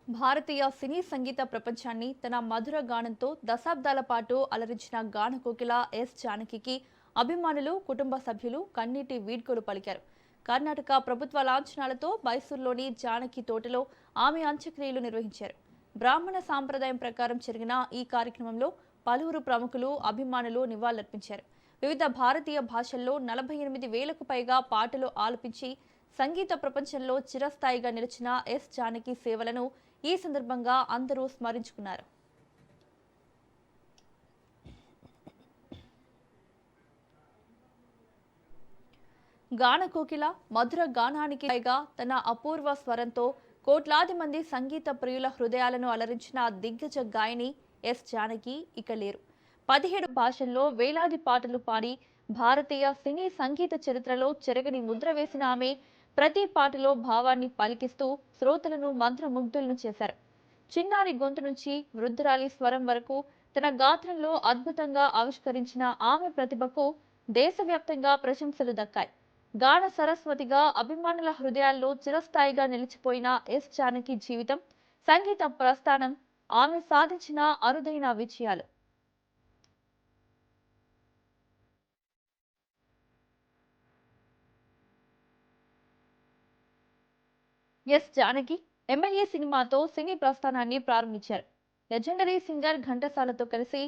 భారతీయ సినీ సంగీత ప్రపంచాన్ని తన మధుర గానంతో దశాబ్దాల పాటు అలరించిన గాన కోకిల ఎస్ జానకికి అభిమానులు, కుటుంబ సభ్యులు కన్నీటి వీడ్కోలు పలికారు. కర్ణాటక ప్రభుత్వ లాంఛనాలతో మైసూర్లోని జానకి తోటలో ఆమె అంత్యక్రియలు నిర్వహించారు. బ్రాహ్మణ సాంప్రదాయం ప్రకారం జరిగిన ఈ కార్యక్రమంలో పలువురు ప్రముఖులు, అభిమానులు నివాళులర్పించారు. వివిధ భారతీయ భాషల్లో 48,000కు పైగా పాటలు ఆలపించి సంగీత ప్రపంచంలో చిరస్థాయిగా నిలిచిన ఎస్ జానకి సేవలను ఈ సందర్భంగా అందరూ స్మరించుకున్నారు. గాన కోకిల మధుర గానానికి పైగా తన అపూర్వ స్వరంతో కోట్లాది మంది సంగీత ప్రియుల హృదయాలను అలరించిన దిగ్గజ గాయని ఎస్ జానకి ఇక లేరు. 17 భాషల్లో వేలాది పాటలు పాడి భారతీయ సినీ సంగీత చరిత్రలో చెరగని ముద్ర వేసిన ఆమె ప్రతి పాటలో భావాన్ని పలికిస్తూ శ్రోతలను మంత్రముగ్ధులను చేశారు. చిన్నారి గొంతు నుంచి వృద్ధురాలి స్వరం వరకు తన గాత్రంలో అద్భుతంగా ఆవిష్కరించిన ఆమె ప్రతిభకు దేశవ్యాప్తంగా ప్రశంసలు దక్కాయి. గాన సరస్వతిగా అభిమానుల హృదయాల్లో చిరస్థాయిగా నిలిచిపోయిన ఎస్ జానకి జీవితం, సంగీత ప్రస్థానం, ఆమె సాధించిన అరుదైన విజయాలు. ఎస్ జానకి ఎమ్మెల్యే సినిమాతో సినీ ప్రస్థానాన్ని ప్రారంభించారు. లెజెండరీ సింగర్ ఘంటసాలతో కలిసి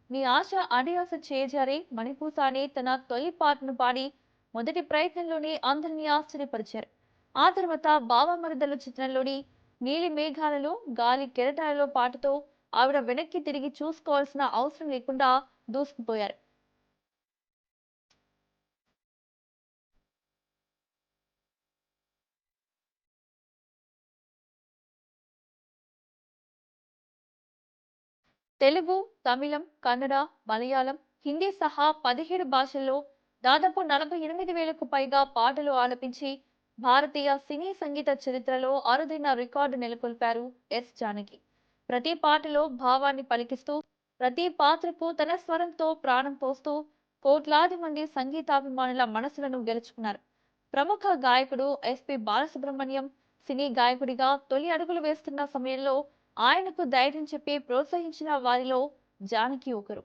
నీ ఆశ అడియాస చేజారే మణిపూస అనే తన తొలి పాటను పాడి మొదటి ప్రయత్నంలోనే అందరినీ ఆశ్చర్యపరిచారు. ఆ తర్వాత బావమరదలు చిత్రంలోని నీలి మేఘాలలో గాలి కెరటాలలో పాటతో ఆవిడ వెనక్కి తిరిగి చూసుకోవాల్సిన అవసరం లేకుండా దూసుకుపోయారు. తెలుగు, తమిళం, కన్నడ, మలయాళం, హిందీ సహా 17 భాషల్లో దాదాపు 48,000కు పైగా పాటలు ఆలపించి భారతీయ సినీ సంగీత చరిత్రలో అరుదైన రికార్డు నెలకొల్పారు ఎస్ జానకి. ప్రతి పాటలో భావాన్ని పలికిస్తూ, ప్రతి పాత్రకు తన స్వరంతో ప్రాణం పోస్తూ కోట్లాది మంది సంగీతాభిమానుల మనసులను గెలుచుకున్నారు. ప్రముఖ గాయకుడు ఎస్పి బాలసుబ్రహ్మణ్యం సినీ గాయకుడిగా తొలి అడుగులు వేస్తున్న సమయంలో ఆయనకు ధైర్యం చెప్పి ప్రోత్సహించిన వారిలో జానకి ఒకరు.